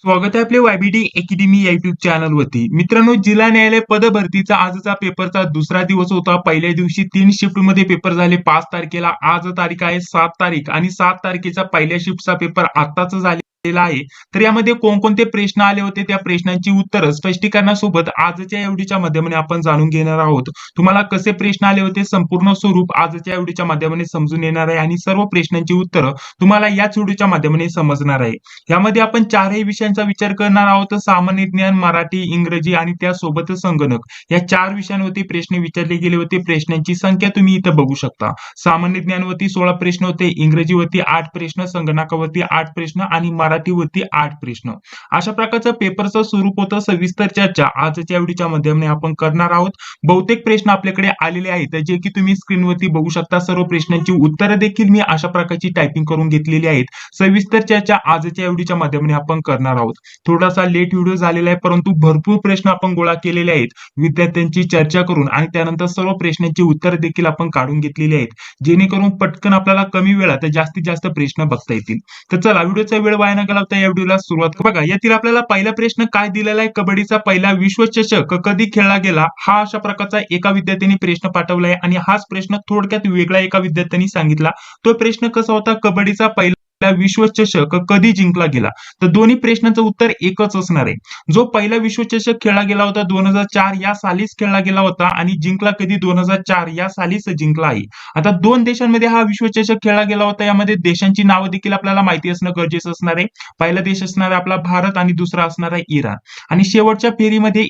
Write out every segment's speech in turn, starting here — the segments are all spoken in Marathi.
स्वागत आहे आपले वायबीडी अकॅडमी या युट्यूब चॅनल वरती. मित्रांनो, जिल्हा न्यायालय पदभरतीचा आजचा पेपरचा दुसरा दिवस होता. पहिल्या दिवशी 3 शिफ्ट मध्ये पेपर झाले. 5 तारखेला आज तारीख आहे 7 तारीख आणि 7 तारखेचा पहिल्या शिफ्टचा पेपर आत्ताच झालेला आहे. तर यामध्ये कोणकोणते प्रश्न आले होते त्या प्रश्नांची उत्तरं स्पष्टीकरणासोबत आजच्या एवढीच्या माध्यमाने आपण जाणून घेणार आहोत. तुम्हाला कसे प्रश्न आले होते संपूर्ण स्वरूप आजच्या एवढीच्या माध्यमाने समजून येणार आहे आणि सर्व प्रश्नांची उत्तरं तुम्हाला याच व्हिडिओच्या माध्यमाने समजणार आहे. यामध्ये आपण चारही विषयांचा विचार करणार आहोत. सामान्य ज्ञान, मराठी, इंग्रजी आणि त्यासोबतच संगणक या 4 विषयांवरती प्रश्न विचारले गेले होते. प्रश्नांची संख्या तुम्ही इथं बघू शकता. सामान्य ज्ञानवरती 16 प्रश्न होते, इंग्रजीवरती 8 प्रश्न, संगणकावरती 8 प्रश्न आणि मराठीवरती 8 प्रश्न. अशा प्रकारचं पेपरचं स्वरूप होतं. सविस्तर चर्चा आजच्या व्हिडिओच्या माध्यमाने आपण करणार आहोत. बहुतेक प्रश्न आपल्याकडे आलेले आहेत जे की तुम्ही स्क्रीनवरती बघू शकता. सर्व प्रश्नांची उत्तरं देखील मी अशा प्रकारची टायपिंग करून घेतलेली आहेत. सविस्तर चर्चा आजच्या व्हिडिओच्या माध्यमाने आपण करणार आहोत. थोडासा लेट व्हिडिओ झालेला आहे, परंतु भरपूर प्रश्न आपण गोळा केलेले आहेत विद्यार्थ्यांची चर्चा करून आणि त्यानंतर सर्व प्रश्नांची उत्तर देखील आपण काढून घेतलेली आहेत, जेणेकरून पटकन आपल्याला कमी वेळात जास्तीत जास्त प्रश्न बघता येतील. तर चला, व्हिडिओचा वेळ वाया न घालवता या व्हिडिओला सुरुवात बघा. यातील आपल्याला पहिला प्रश्न काय दिलेला आहे, कबड्डीचा पहिला विश्वचषक कधी खेळला गेला, हा अशा प्रकारचा एका विद्यार्थ्याने प्रश्न पाठवलाय आणि हाच प्रश्न थोडक्यात वेगळा एका विद्यार्थ्यांनी सांगितला. तो प्रश्न कसा होता, कबड्डीचा पहिला विश्वचषक कधी जिंकला गेला. तर दोन्ही प्रश्नाचं उत्तर एकच असणार आहे. जो पहिला विश्वचषक खेळला गेला होता 2004 या सालीच खेळला गेला होता आणि जिंकला कधी 2004 या सालीच जिंकला आहे. आता 2 देशांमध्ये हा विश्वचषक खेळला गेला होता. यामध्ये देशांची नावं देखील आपल्याला माहिती असणं गरजेचं असणार आहे. पहिला देश असणार आहे आपला भारत आणि दुसरा असणार आहे इराण. आणि शेवटच्या फेरीमध्ये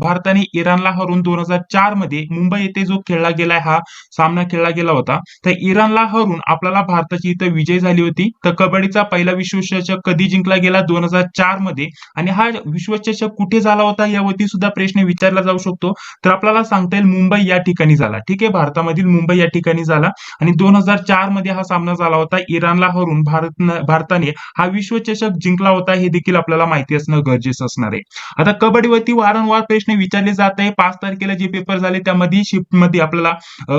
भारताने इराणला हरून 2004 मध्ये मुंबई येथे जो खेळला गेलाय हा सामना खेळला गेला होता. तर इराणला हरून आपल्याला भारताची इथं विजय झाली होती. तर कबड्डीचा पहिला विश्वचषक कधी जिंकला गेला 2004 मध्ये आणि हा विश्वचषक कुठे झाला होता यावरती सुद्धा प्रश्न विचारला जाऊ शकतो. तर आपल्याला सांगता येईल मुंबई या ठिकाणी झाला. ठीक आहे, भारतामधील मुंबई या ठिकाणी झाला आणि 2004 मध्ये हा सामना झाला होता. इराणला हरून भारताने हा विश्वचषक जिंकला होता हे देखील आपल्याला माहिती असणं गरजेचं असणार आहे. आता कबड्डीवरती वारंवार प्रश्न विचारले जात आहे. 5 तारखेला जे पेपर झाले त्यामध्ये शिफ्ट मध्ये आपल्याला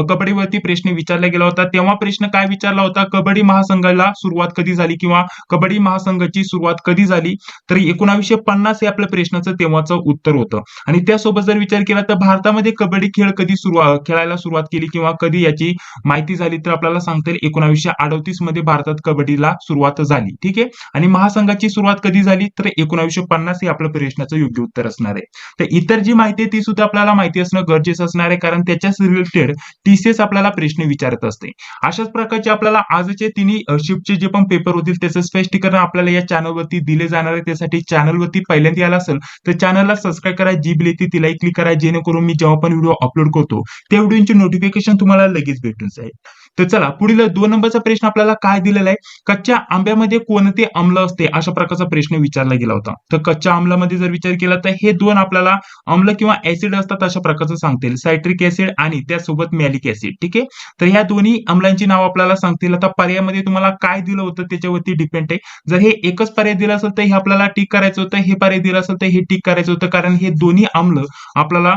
कबड्डीवरती प्रश्न विचारला गेला होता. तेव्हा प्रश्न काय विचारला होता, कबड्डी महासंघाला सुरुवात कधी झाली किंवा कबड्डी महासंघाची सुरुवात कधी झाली. तर 1950 हे आपल्या प्रश्नाचं तेव्हाचं उत्तर होतं. आणि त्यासोबत जर विचार केला तर भारतामध्ये कबड्डी खेळ कधी खेळायला सुरुवात केली किंवा कधी याची माहिती झाली तर आपल्याला सांगता येईल 1938 मध्ये भारतात कबड्डीला सुरुवात झाली. ठीक आहे, आणि महासंघाची सुरुवात कधी झाली तर 1950 हे आपल्या प्रश्नाचं योग्य उत्तर असणार आहे. तर इतर जी माहिती आहे ती सुद्धा आपल्याला माहिती असणं गरजेचं असणार आहे, कारण त्याच्याच रिलेटेड टीसीएस आपल्याला प्रश्न विचारत असते. अशाच प्रकारचे आपल्याला आजचे तिन्ही शिफ्टचे जे पण पेपर होतील त्याचं स्पष्टीकरण आपल्याला या चॅनलवरती दिले जाणार आहे. त्यासाठी चॅनलवरती पहिल्यांदा आला असेल तर चॅनलला सबस्क्राईब करा, जी बेल येते तिलाही क्लिक करा, जेणेकरून मी जेव्हा पण व्हिडिओ अपलोड करतो त्या व्हिडिओची नोटिफिकेशन तुम्हाला लगेच भेटून जाईल. तर चला, पुढील 2 नंबरचा प्रश्न आपल्याला काय दिलेला आहे, कच्च्या आंब्यामध्ये कोणते आम्ल असते अशा प्रकारचा प्रश्न विचारला गेला होता. तर कच्च्या आम्लामध्ये जर विचार केला तर हे 2 आपल्याला आम्ल किंवा ऍसिड असतात अशा प्रकारचं सांगता येईल, सायट्रिक ऍसिड आणि त्यासोबत मॅलिक ऍसिड. ठीक आहे, तर ह्या दोन्ही आम्लांची नाव आपल्याला सांगतील. आता पर्यायामध्ये तुम्हाला काय दिलं होतं त्याच्यावरती डिपेंड आहे. जर हे एकच पर्याय दिला असेल तर हे आपल्याला टिक करायचं होतं, हे पर्याय दिलं असेल तर हे टिक करायचं होतं, कारण हे दोन्ही आम्ल आपल्याला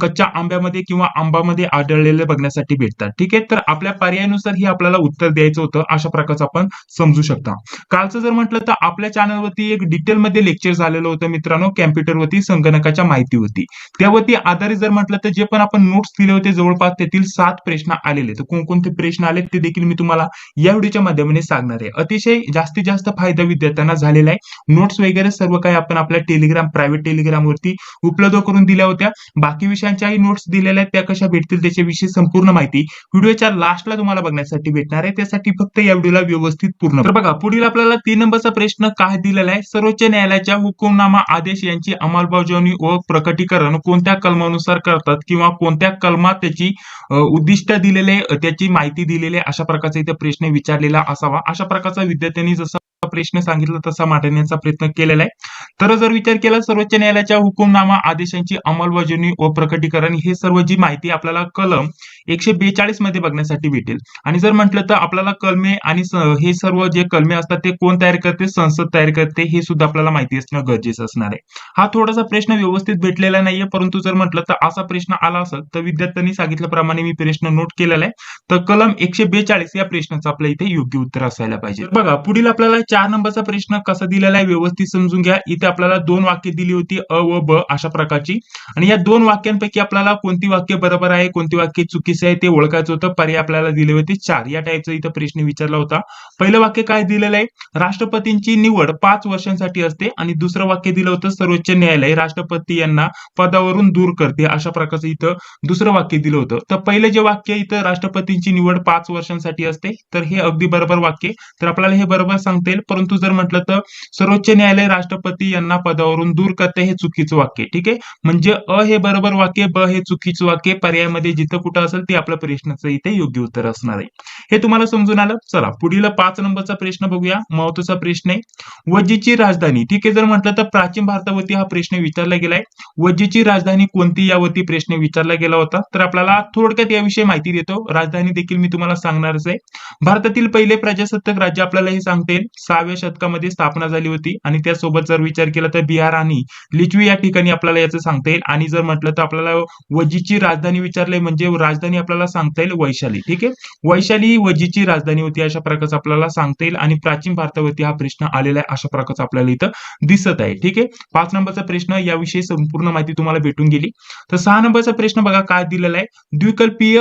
कच्च्या आंब्यामध्ये किंवा आंबामध्ये आढळलेले बघण्यासाठी भेटतात. ठीक आहे, तर आपल्या पर्यायानुसार हे आपल्याला उत्तर द्यायचं होतं. अशा प्रकारचं आपण समजू शकता. कालचं जर म्हटलं तर आपल्या चॅनलवरती एक डिटेलमध्ये लेक्चर झालेलं होतं मित्रांनो, कॅम्प्युटरवरती संगणकाच्या माहितीवरती. त्यावरती आधारित जर म्हटलं तर जे पण आपण नोट्स दिले होते जवळपास त्यातील 7 प्रश्न आलेले. तर कोणकोणते प्रश्न आले ते देखील मी तुम्हाला या व्हिडिओच्या माध्यमाने सांगणार आहे. अतिशय जास्तीत जास्त फायदा विद्यार्थ्यांना झालेला आहे. नोट्स वगैरे सर्व काही आपण आपल्या टेलिग्राम प्रायव्हेट टेलिग्राम वरती उपलब्ध करून दिल्या होत्या. बाकी विषयांच्याही नोट्स दिलेल्या आहेत, त्या कशा भेटतील त्याच्याविषयी संपूर्ण माहिती व्हिडिओच्या लास्टला तुम्हाला बघण्यासाठी भेटणार आहे. त्यासाठी फक्त या व्हिडिओला व्यवस्थित पूर्ण. तर बघा, पुढील आपल्याला 3 नंबरचा प्रश्न काय दिलेला आहे, सर्वोच्च न्यायालयाच्या हुकुमनामा आदेश यांची अंमलबजावणी व प्रकटीकरण कोणत्या कलमानुसार करतात किंवा कोणत्या कलमात त्याची उद्दिष्ट दिलेले त्याची माहिती दिलेली आहे अशा प्रकारचा इथे प्रश्न विचारलेला असावा. अशा प्रकारचा विद्यार्थ्यांनी जसा प्रश्न सांगितला तसा मांडण्याचा प्रयत्न केलेला आहे. तर जर विचार केला सर्वोच्च न्यायालयाच्या हुकुमनामा आदेशांची अंमलबजावणी व प्रकटीकरण हे सर्व जी माहिती आपल्याला कलम 142 मध्ये बघण्यासाठी भेटेल. आणि जर म्हटलं तर आपल्याला कलमे आणि हे सर्व जे कलमे असतात ते कोण तयार करते, संसद तयार करते, हे सुद्धा आपल्याला माहिती असणं गरजेचं असणार आहे. हा थोडासा प्रश्न व्यवस्थित भेटलेला नाहीये, परंतु जर म्हटलं तर असा प्रश्न आला असेल तर विद्यार्थ्यांनी सांगितल्याप्रमाणे मी प्रश्न नोट केलेला आहे. तर कलम 142 या प्रश्नाचं आपल्या इथे योग्य उत्तर असायला पाहिजे. तर बघा पुढील आपल्याला 4 नंबरचा प्रश्न कसा दिलेला आहे व्यवस्थित समजून घ्या. इथे आपल्याला 2 वाक्य दिली होती अ व ब अशा प्रकारची, आणि या 2 वाक्यांपैकी आपल्याला कोणती वाक्य बरोबर आहे, कोणती वाक्य चुकीचे आहे ते ओळखायचं होतं. पर्याय आपल्याला दिले होते 4. या टाईपचा इथं प्रश्न विचारला होता. पहिलं वाक्य काय दिलेलं आहे, राष्ट्रपतींची निवड 5 वर्षांसाठी असते, आणि दुसरं वाक्य दिलं होतं सर्वोच्च न्यायालय राष्ट्रपती यांना पदावरून दूर करते, अशा प्रकारचं इथं दुसरं वाक्य दिलं होतं. तर पहिलं जे वाक्य इथं राष्ट्रपतींची निवड 5 वर्षांसाठी असते, तर हे अगदी बरोबर वाक्य, तर आपल्याला हे बरोबर सांगता येईल. परंतु जर म्हटलं तर सर्वोच्च न्यायालय राष्ट्रपती यांना पदावरून दूर करते हे चुकीचं वाक्य. ठीक आहे, म्हणजे अ हे बरोबर वाक्य, ब हे चुकीचं वाक्य. पर्यायामध्ये जिथं कुठं असेल ते आपल्या प्रश्नाचं इथे योग्य उत्तर असणार आहे. हे तुम्हाला समजून आलं. चला पुढील 5 नंबरचा प्रश्न बघूया. महत्वाचा प्रश्न आहे, वज्जीची राजधानी. ठीक आहे, जर म्हटलं तर प्राचीन भारतावरती हा प्रश्न विचारला गेलाय. वज्जीची राजधानी कोणती यावरती प्रश्न विचारला गेला होता. तर आपल्याला थोडक्यात याविषयी माहिती देतो. राजधानी देखील मी तुम्हाला सांगणारच आहे. भारतातील पहिले प्रजासत्ताक राज्य आपल्याला हे सांगता येईल 6व्या शतकामध्ये स्थापना झाली होती, आणि त्यासोबत जर विचार केला तर बिहार आणि लिचवी या ठिकाणी आपल्याला याचं सांगता येईल. आणि जर म्हटलं तर आपल्याला वज्जीची राजधानी विचारलंय, म्हणजे राजधानी आपल्याला सांगता येईल वैशाली. ठीक आहे, वैशाली ही वज्जीची राजधानी होती अशा प्रकारचं आपल्याला सांगता येईल. आणि प्राचीन भारतावरती हा प्रश्न आलेला आहे अशा प्रकारचं आपल्याला इथं दिसत आहे. ठीक आहे, 5 नंबरचा प्रश्न याविषयी संपूर्ण माहिती तुम्हाला भेटून गेली. तर 6 नंबरचा प्रश्न बघा काय दिलेला आहे, द्विकल्पीय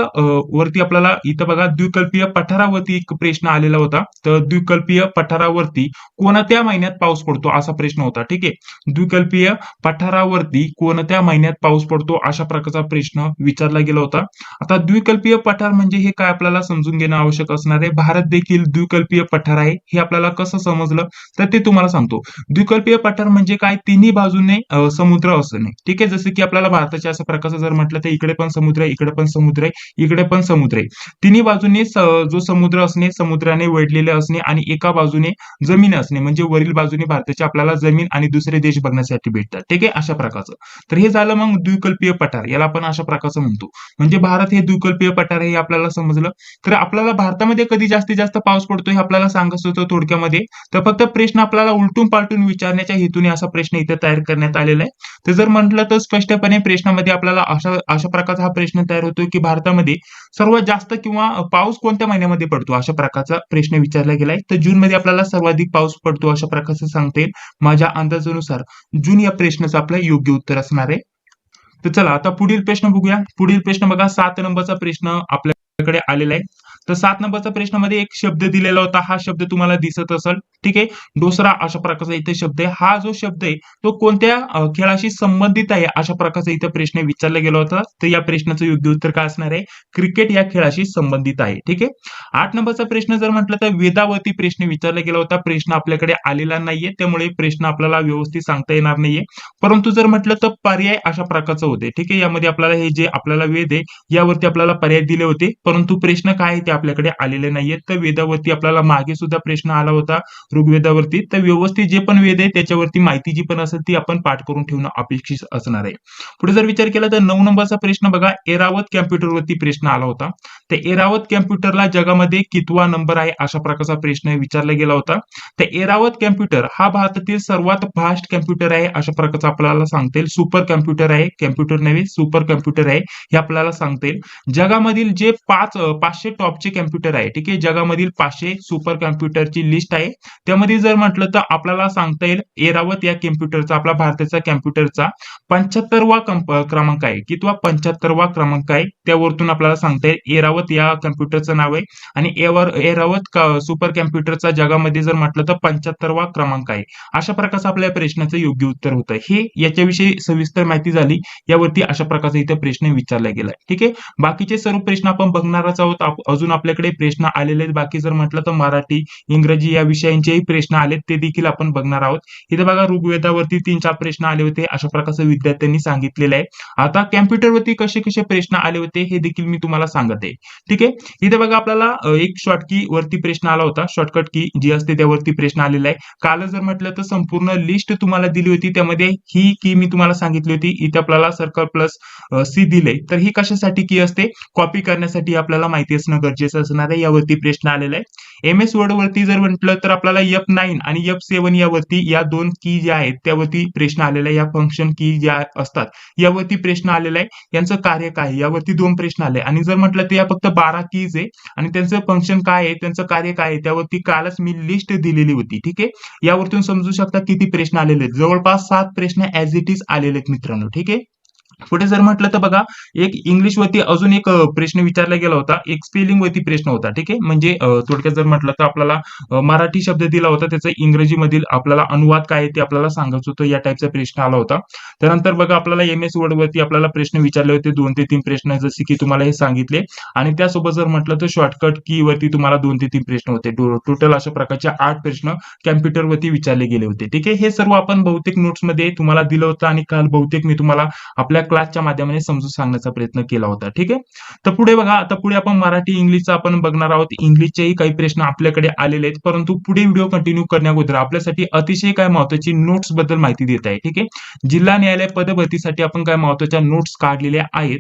वरती आपल्याला इथं बघा द्विकल्पीय पठारावरती एक प्रश्न आलेला होता. तर द्विकल्पीय पठारावरती कोणत्या महिन्यात पाऊस पडतो असा प्रश्न होता. ठीक आहे, द्विकल्पीय पठारावरती कोणत्या महिन्यात पाऊस पडतो अशा प्रकारचा प्रश्न विचारला गेला होता. आता द्विकल्पीय पठार म्हणजे हे काय आपल्याला समजून घेणं आवश्यक असणार आहे. भारत देखील द्विकल्पीय पठार आहे, हे आपल्याला कसं समजलं तर ते तुम्हाला सांगतो. द्विकल्पीय पठार म्हणजे काय, तिन्ही बाजूने समुद्र असणे. ठीक आहे, जसं की आपल्याला भारताच्या असं प्रकारचं जर म्हटलं तर इकडे पण समुद्र आहे, इकडे पण समुद्र आहे, इकडे पण समुद्र आहे. तिन्ही बाजूने जो समुद्र असणे, समुद्राने वेढलेले असणे, आणि एका बाजूने जमीन असणे, म्हणजे वरील बाजूने भारताची आपल्याला जमीन आणि दुसरे देश बघण्यासाठी भेटतात. ठीक आहे, अशा प्रकारचं. तर हे झालं मग द्विकल्पीय पठार, याला आपण अशा प्रकारचं म्हणतो. म्हणजे भारत हे द्विकल्पीय पठार आहे हे आपल्याला समजलं. तर आपल्याला भारतामध्ये कधी जास्तीत जास्त पाऊस पडतो हे आपल्याला सांगायचं होतं थोडक्यामध्ये. तर फक्त प्रश्न आपल्याला उलटून पालटून विचारण्याच्या हेतूने असा प्रश्न इथे तयार करण्यात आलेला आहे. तर जर म्हटलं तर स्पष्टपणे प्रश्नामध्ये आपल्याला अशा प्रकारचा हा प्रश्न तयार होतो की भारतामध्ये सर्वात जास्त किंवा पाऊस कोणत्या महिन्यामध्ये पडतो अशा प्रकारचा प्रश्न विचारला गेलाय. तर जून मध्ये आपल्याला सर्वाधिक पाऊस पडतो अशा प्रकारचं सांगता येईल. माझ्या अंदाजानुसार जून या प्रश्नाचं आपलं योग्य उत्तर असणार आहे. तर चला आता पुढील प्रश्न बघूया. पुढील प्रश्न बघा 7 नंबरचा प्रश्न आपल्याकडे आलेला आहे. तर 7 नंबरचा प्रश्नामध्ये एक शब्द दिलेला होता. हा शब्द तुम्हाला दिसत असेल. ठीक आहे, डोसरा अशा प्रकारचा इथे शब्द आहे. हा जो शब्द आहे तो कोणत्या खेळाशी संबंधित आहे अशा प्रकारचा इथे प्रश्न विचारला गेला होता. तर या प्रश्नाचं योग्य उत्तर काय असणार आहे, क्रिकेट या खेळाशी संबंधित आहे. ठीक आहे, 8 नंबरचा प्रश्न जर म्हटलं तर वेदावरती प्रश्न विचारला गेला होता. प्रश्न आपल्याकडे आलेला नाहीये, त्यामुळे प्रश्न आपल्याला व्यवस्थित सांगता येणार नाहीये. परंतु जर म्हटलं तर पर्याय अशा प्रकारचं होते. ठीक आहे, यामध्ये आपल्याला हे जे आपल्याला वेद आहे यावरती आपल्याला पर्याय दिले होते, परंतु प्रश्न काय आहे ते आपल्याकडे आलेले नाहीये. तर वेदावरती आपल्याला मागे सुद्धा प्रश्न आला होता ऋग्वेदावरती. तर व्यवस्थित जे पण वेद आहे त्याच्यावरती माहिती जी पण असेल ती आपण पाठ करून ठेवणं अपेक्षित असणार आहे. पुढे जर विचार केला तर 9 नंबरचा प्रश्न बघा, एरावत कॅम्प्युटरवरती प्रश्न आला होता. तर एरावत कॅम्प्युटरला जगामध्ये कितवा नंबर आहे अशा प्रकारचा प्रश्न विचारला गेला होता. तर एरावत कॅम्प्युटर हा भारतातील सर्वात फास्ट कॅम्प्युटर आहे अशा प्रकारचा आपल्याला सांगता येईल. सुपर कॅम्प्युटर आहे, कॅम्प्युटर नव्हे सुपर कॅम्प्युटर आहे हे आपल्याला सांगता येईल. जगामधील जे 500 टॉपचे कॅम्प्युटर आहे, ठीक आहे, जगामधील 500 सुपर कॅम्प्युटरची लिस्ट आहे. त्यामध्ये जर म्हटलं तर आपल्याला सांगता येईल एरावत या कॅम्प्युटरचा, आपला भारताचा कॅम्प्युटरचा 75वा क्रमांक आहे. कितवा 75वा क्रमांक आहे. त्यावरतून आपल्याला सांगता येईल एरावत या कॅम्प्युटरचं नाव आहे. आणि एरावत सुपर कॅम्प्युटरचा जगामध्ये जर म्हटलं तर 75वा क्रमांक आहे. अशा प्रकारचं आपल्या प्रश्नाचं योग्य उत्तर होतं. हे याच्याविषयी सविस्तर माहिती झाली. यावरती अशा प्रकारचा इथे प्रश्न विचारला गेलाय. ठीक आहे, बाकीचे सर्व प्रश्न आपण बघणारच आहोत. अजून विषयातून आपल्याकडे प्रश्न आलेले आहेत. बाकी जर म्हटलं तर मराठी, इंग्रजी या विषयांचेही प्रश्न आलेत, ते देखील आपण बघणार आहोत. इथे बघा ऋग्वेदावरती 3-4 प्रश्न आले होते, अशा प्रकारचं विद्यार्थ्यांनी सांगितलेलं आहे. आता कॅम्प्युटरवरती कसे कसे प्रश्न आले होते हे देखील मी तुम्हाला सांगत आहे. ठीक आहे. इथे बघा आपल्याला एक शॉर्ट की वरती प्रश्न आला होता, शॉर्टकट की जी असते त्यावरती प्रश्न आलेला आहे. काल जर म्हटलं तर संपूर्ण लिस्ट तुम्हाला दिली होती, त्यामध्ये ही की मी तुम्हाला सांगितली होती. इथे आपल्याला सर्कल प्लस सी दिले, तर ही कशासाठी की असते, कॉपी करण्यासाठी आपल्याला माहिती असणं गरजेचं असणार आहे. यावरती प्रश्न आलेला आहे. MS वर्ड वरती जर म्हटलं तर आपल्याला F9 आणि F7 यावरती या दोन की ज्या आहेत त्यावरती प्रश्न आलेला आहे. या फंक्शन की ज्या असतात यावरती प्रश्न आलेला आहे. यांचं कार्य काय आहे यावरती 2 प्रश्न आले. आणि जर म्हटलं तर या फक्त 12 कीज आहे आणि त्यांचं फंक्शन काय आहे, त्यांचं कार्य काय आहे, त्यावरती कालच मी लिस्ट दिलेली होती. ठीक आहे. यावरतून समजू शकता किती प्रश्न आलेले आहेत. जवळपास 7 प्रश्न ऍज इट इज आलेले आहेत मित्रांनो. ठीक आहे. पुढे जर म्हटलं तर बघा, एक इंग्लिश वरती अजून एक प्रश्न विचारला गेला होता. एक स्पेलिंग वरती प्रश्न होता. ठीक आहे. म्हणजे थोडक्यात जर म्हटलं तर आपल्याला मराठी शब्द दिला होता, त्याचा इंग्रजी मधील आपल्याला अनुवाद काय आहे ते आपल्याला सांगायचं होतं. या टाईपचा प्रश्न आला होता. त्यानंतर बघा आपल्याला MS वर्ड वरती आपल्याला प्रश्न विचारले होते, 2 ते 3 प्रश्न, जसे की तुम्हाला हे सांगितले. आणि त्यासोबत जर म्हटलं तर शॉर्टकट की वरती तुम्हाला 2 ते 3 प्रश्न होते. टोटल अशा प्रकारचे 8 प्रश्न कॅम्प्युटर वरती विचारले गेले होते. ठीक आहे. हे सर्व आपण बहुतेक नोट्स मध्ये तुम्हाला दिलं होतं आणि काल बहुतेक मी तुम्हाला आपल्या क्लासच्या माध्यमाने समजून सांगण्याचा प्रयत्न केला होता. ठीक आहे. तर पुढे बघा, आता पुढे आपण मराठी इंग्लिशचा आपण बघणार आहोत. इंग्लिशचेही काही प्रश्न आपल्याकडे आलेले आहेत, परंतु पुढे व्हिडिओ कंटिन्यू करण्याअगोदर आपल्यासाठी अतिशय काय महत्त्वाची नोट्स बद्दल माहिती देत आहे. ठीक आहे. जिल्हा न्यायालय पदभरतीसाठी आपण काय महत्त्वाच्या नोट्स काढलेल्या आहेत.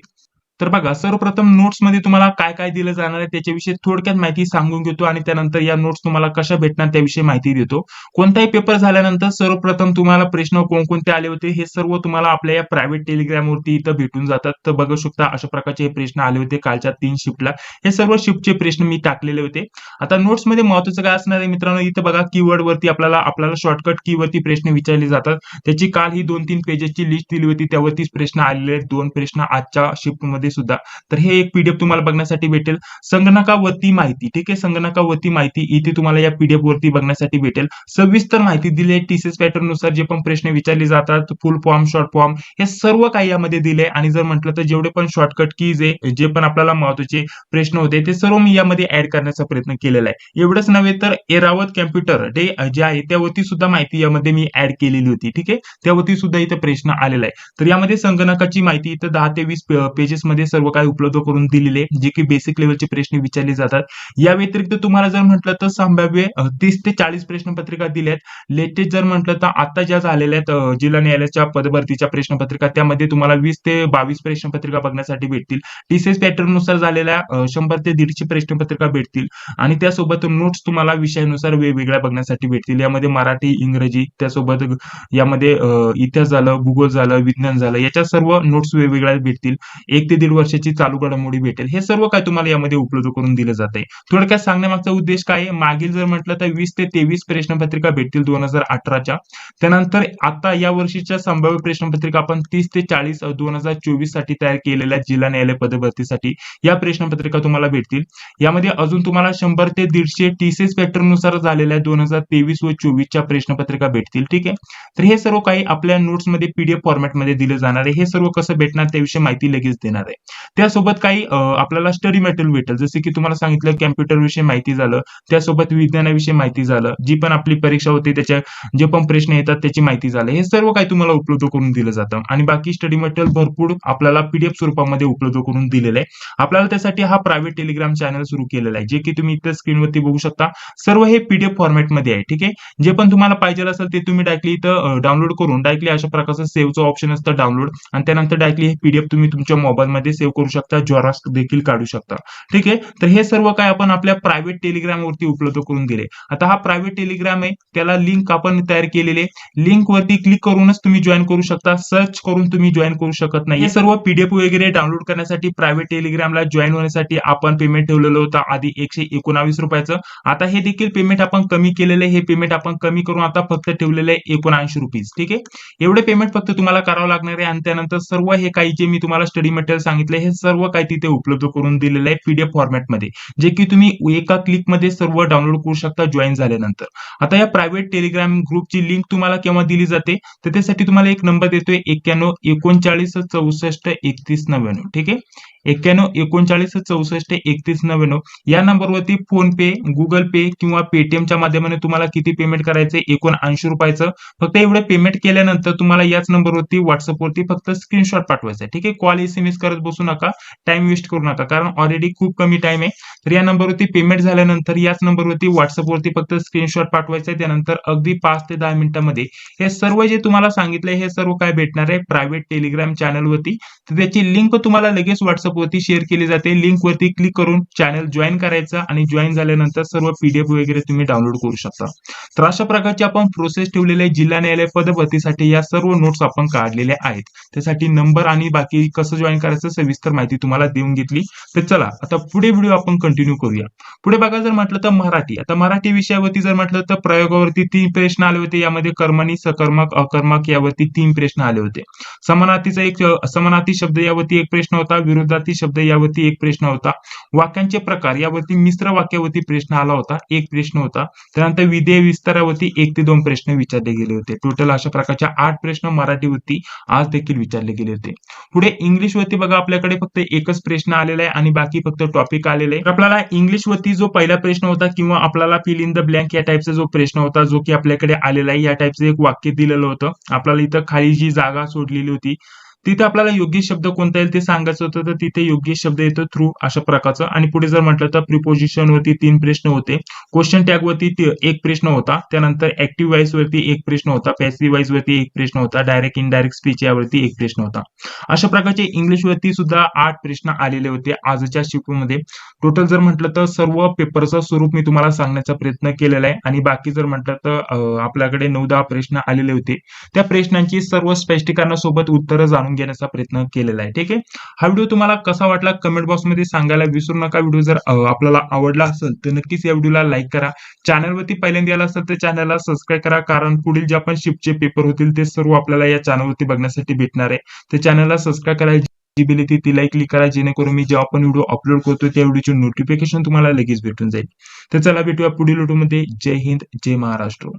तर बघा, सर्वप्रथम नोट्स मध्ये तुम्हाला काय काय दिलं जाणार आहे त्याच्याविषयी थोडक्यात माहिती सांगून घेतो आणि त्यानंतर या नोट्स तुम्हाला कशा भेटणार त्याविषयी माहिती देतो. कोणताही पेपर झाल्यानंतर सर्वप्रथम तुम्हाला प्रश्न कोणकोणते आले होते हे सर्व तुम्हाला आपल्या या प्रायव्हेट टेलिग्राम वरती इथं भेटून जातात. तर बघू शकता अशा प्रकारचे हे प्रश्न आले होते कालच्या 3 शिफ्टला. हे सर्व शिफ्टचे प्रश्न मी टाकलेले होते. आता नोट्स मध्ये महत्त्वाचं काय असणार आहे मित्रांनो, इथं बघा कीवर्ड वरती आपल्याला शॉर्टकट की वरती प्रश्न विचारले जातात. त्याची काल ही 2-3 पेजेसची लिस्ट दिली होती, त्यावरतीच प्रश्न आलेले आहेत. 2 प्रश्न आजच्या शिफ्ट मध्ये सुद्धा. तर हे एक पीडीएफ तुम्हाला बघण्यासाठी भेटेल. संगणकावरती माहिती. ठीक आहे. संगणकावरती माहिती इथे तुम्हाला या पीडीएफ वरती बघण्यासाठी भेटेल. सविस्तर माहिती दिली आहे. TCS पॅटर्न नुसार जे पण प्रश्न विचारले जातात, फुल फॉर्म, शॉर्ट फॉर्म, हे सर्व काही यामध्ये दिले. आणि जर म्हटलं तर जेवढे पण शॉर्टकट कीज आहे, जे पण आपल्याला महत्त्वाचे प्रश्न होते, ते सर्व मी यामध्ये ऍड करण्याचा प्रयत्न केलेला आहे. एवढंच नव्हे तर एरावत कॅम्प्युटर डे जे आहे त्यावरती सुद्धा माहिती यामध्ये मी ऍड केलेली होती. ठीक आहे. त्यावरती सुद्धा इथं प्रश्न आलेला आहे. तर यामध्ये संगणकाची माहिती इथं 10 ते 20 पेजेस मध्ये सर्व काही उपलब्ध करून दिलेले, जे की बेसिक लेवलचे प्रश्न विचारले जातात. या व्यतिरिक्त तुम्हाला जर म्हटलं तर संभाव्य 30 ते 40 प्रश्नपत्रिका दिल्यात. लेटेस्ट जर म्हटलं तर आता ज्या झालेल्या आहेत जिल्हा न्यायालयाच्या पदभरतीच्या प्रश्नपत्रिका, त्यामध्ये तुम्हाला 20 ते 22 प्रश्नपत्रिका बघण्यासाठी भेटतील. TCS पॅटर्न नुसार झालेल्या 100 ते 150 प्रश्नपत्रिका भेटतील. आणि त्यासोबत नोट्स तुम्हाला विषयानुसार वेगवेगळ्या बघण्यासाठी भेटतील. यामध्ये मराठी, इंग्रजी, त्यासोबत यामध्ये इतिहास झालं, भूगोल झालं, विज्ञान झालं, याच्या सर्व नोट्स वेगवेगळ्या भेटतील. 1 ते 1.5 वर्षाची चालू घडामोडी भेटेल. हे सर्व काय तुम्हाला यामध्ये उपलब्ध करून दिलं जाते. थोडक्यात सांगण्यामागचा उद्देश काय आहे, मागील जर म्हटलं तर 20 ते 23 प्रश्नपत्रिका भेटतील 2018च्या. त्यानंतर आता या वर्षीच्या संभाव्य प्रश्नपत्रिका आपण 30 ते 40 2024 साठी तयार केलेल्या जिल्हा न्यायालय पदभरतीसाठी या प्रश्नपत्रिका तुम्हाला भेटतील. यामध्ये अजून तुम्हाला 100 ते 150 TCS पॅटर्न नुसार झालेल्या 2023 व 24च्या प्रश्नपत्रिका भेटतील. ठीक आहे. तर हे सर्व काही आपल्या नोट्स मध्ये PDF फॉर्मॅट मध्ये दिले जाणार आहे. हे सर्व कसं भेटणार त्याविषयी माहिती लगेच देणार आहे. त्यासोबत काही आपल्याला स्टडी मटेरियल भेटेल, जसे की तुम्हाला सांगितलं कॅम्प्युटर विषयी माहिती झालं, त्यासोबत विज्ञानाविषयी माहिती झालं, जी पण आपली परीक्षा होती त्याच्या जे पण प्रश्न येतात त्याची माहिती झालं. हे सर्व काही तुम्हाला उपलब्ध करून दिलं जातं. आणि बाकी स्टडी मटेरियल भरपूर आपल्याला PDF स्वरूपामध्ये उपलब्ध करून दिलेलं आहे. आपल्याला त्यासाठी हा प्रायव्हेट टेलिग्राम चॅनल सुरू केलेला आहे, जे की तुम्ही इथं स्क्रीनवरती बघू शकता. सर्व हे PDF फॉर्मॅट मध्ये आहे. ठीक आहे. जे पण तुम्हाला पाहिजे असेल ते तुम्ही डायरेक्टली इथं डाउनलोड करून डायरेक्टली अशा प्रकारचं सेव्हचं ऑप्शन असतं डाउनलोड, आणि त्यानंतर डायरेक्टली हे PDF तुम्ही तुमच्या मोबाईल मध्ये सेव्ह करू शकता, झेरॉक्स देखील काढू शकता. ठीक आहे. तर हे सर्व काय आपण आपल्या प्रायव्हेट टेलिग्राम वरती उपलब्ध करून दिले. आता हा प्रायव्हेट टेलिग्राम आहे, त्याला लिंक आपण तयार केलेले. लिंक वरती क्लिक करूनच तुम्ही जॉईन करू शकता. सर्च करून तुम्ही जॉईन करू शकत नाही. हे सर्व PDF वगैरे डाउनलोड करण्यासाठी प्रायव्हेट टेलिग्रामला जॉईन होण्यासाठी आपण पेमेंट ठेवलेलं होतं आधी 119 रुपयाचं. आता हे देखील पेमेंट आपण कमी केलेलं आहे. हे पेमेंट आपण कमी करून आता फक्त ठेवलेलं आहे 79 रुपीज. ठीक आहे. एवढे पेमेंट फक्त तुम्हाला करावं लागणार आहे. आणि त्यानंतर सर्व हे काही जे मी तुम्हाला स्टडी मटेरियल सांगितलं हे सर्व काही तिथे उपलब्ध करून दिलेलं आहे PDF फॉर्मॅट मध्ये, जे की तुम्ही एका क्लिक मध्ये सर्व डाउनलोड करू शकता जॉईन झाल्यानंतर. आता या प्रायव्हेट टेलिग्राम ग्रुपची लिंक तुम्हाला केव्हा दिली जाते, तर त्यासाठी तुम्हाला एक नंबर देतोय 91 39 64 31 99. ठीक आहे. 91 39 64 31 99 या नंबरवरती फोन पे, गुगल पे किंवा पेटीएमच्या माध्यमाने तुम्हाला किती पेमेंट करायचे एकूण 80 रुपयाचं. फक्त एवढं पेमेंट केल्यानंतर तुम्हाला याच नंबरवरती व्हॉट्सअपवरती फक्त स्क्रीनशॉट पाठवायचा आहे. ठीक आहे. कॉल एसएमएस करत बसू नका, टाइम वेस्ट करू नका, कारण ऑलरेडी खूप कमी टाइम आहे. तर या नंबरवरती पेमेंट झाल्यानंतर याच नंबरवरती व्हॉट्सअपवरती फक्त स्क्रीनशॉट पाठवायचा आहे. त्यानंतर अगदी 5 ते 10 मिनिटांमध्ये हे सर्व जे तुम्हाला सांगितलंय हे सर्व काय भेटणार आहे प्रायव्हेट टेलिग्राम चॅनलवरती. तर त्याची लिंक तुम्हाला लगेच व्हॉट्सअपवरती शेअर केली जाते. लिंक वरती क्लिक करून चॅनल जॉईन करायचं आणि जॉईन झाल्यानंतर सर्व पीडीएफ वगैरे तुम्ही डाउनलोड करू शकता. तर अशा प्रकारची आपण प्रोसेस ठेवलेले जिल्हा न्यायालय पदभरतीसाठी या सर्व नोट्स आपण काढलेल्या आहेत. त्यासाठी नंबर आणि बाकी कसं जॉईन करायचं सविस्तर माहिती तुम्हाला देऊन घेतली. तर चला आता पुढे व्हिडिओ आपण कंटिन्यू करूया. पुढे बघा, जर म्हटलं तर मराठी. आता मराठी विषयावरती जर म्हटलं तर प्रयोगावरती 3 प्रश्न आले होते. यामध्ये कर्मणी, सकर्मक, अकर्मक यावरती 3 प्रश्न आले होते. समानार्थीचा एक समानार्थी शब्द यावरती एक प्रश्न होता. विरोधार्थी शब्द यावरती एक प्रश्न होता. वाक्यांचे प्रकार यावरती मिश्र वाक्यावरती प्रश्न आला होता, एक प्रश्न होता. त्यानंतर विधेय विस्तारावरती 1 ते 2 प्रश्न विचारले गेले होते. टोटल अशा प्रकारच्या 8 प्रश्न मराठीवरती आज देखील विचारले गेले होते. पुढे इंग्लिश वरती बघा, आपल्याकडे फक्त एकच प्रश्न आलेला आहे आणि बाकी फक्त टॉपिक आलेले आहे. आपल्याला इंग्लिश वरती जो पहिला प्रश्न होता किंवा आपल्याला फिल इन द ब्लँक या टाईपचा जो प्रश्न होता, जो की आपल्याकडे आलेला आहे, या टाईपचं एक वाक्य दिलेलं होतं. आपल्याला इथं खाली जी जागा सोडलेली होती तिथे आपल्याला योग्य शब्द कोणता येईल ते सांगायचं होतं. तर तिथे योग्य शब्द येतो थ्रू अशा प्रकारचं. आणि पुढे जर म्हटलं तर प्रिपोजिशन वरती 3 प्रश्न होते. क्वेश्चन टॅग वरती एक प्रश्न होता. त्यानंतर ऍक्टिव्ह वॉइस वरती एक प्रश्न होता. पॅसिव्ह वॉइस वरती एक प्रश्न होता. डायरेक्ट इनडायरेक्ट स्पीच यावरती एक प्रश्न होता. अशा प्रकारचे इंग्लिश वरती सुद्धा 8 प्रश्न आलेले होते आजच्या शिफ्टमध्ये. टोटल जर म्हटलं तर सर्व पेपरचं स्वरूप मी तुम्हाला सांगण्याचा प्रयत्न केलेला आहे. आणि बाकी जर म्हटलं तर आपल्याकडे 9-10 प्रश्न आलेले होते. त्या प्रश्नांची सर्व स्पष्टीकरणासोबत उत्तरं जाणून घेण्याचा प्रयत्न केलेला आहे. ठीक आहे. हा व्हिडिओ तुम्हाला कसा वाटला कमेंट बॉक्स मध्ये सांगायला विसरू नका. व्हिडिओ जर आपल्याला आवडला असेल तर नक्कीच या व्हिडिओला लाईक करा. चॅनलवरती पहिल्यांदा आला असेल तर चॅनलला सबस्क्राईब करा, कारण पुढील जे आपण शिफ्टचे पेपर होतील ते सर्व आपल्याला या चॅनलवरती बघण्यासाठी भेटणार आहे. तर चॅनलला सबस्क्राईब करा, जी बेल येते तिला क्लिक करा, जेणेकरून मी जेव्हा आपण व्हिडिओ अपलोड करतो त्या व्हिडिओचे नोटिफिकेशन तुम्हाला लगेच भेटून जाईल. तर चला भेटूया पुढील व्हिडिओमध्ये. जय हिंद, जय महाराष्ट्र.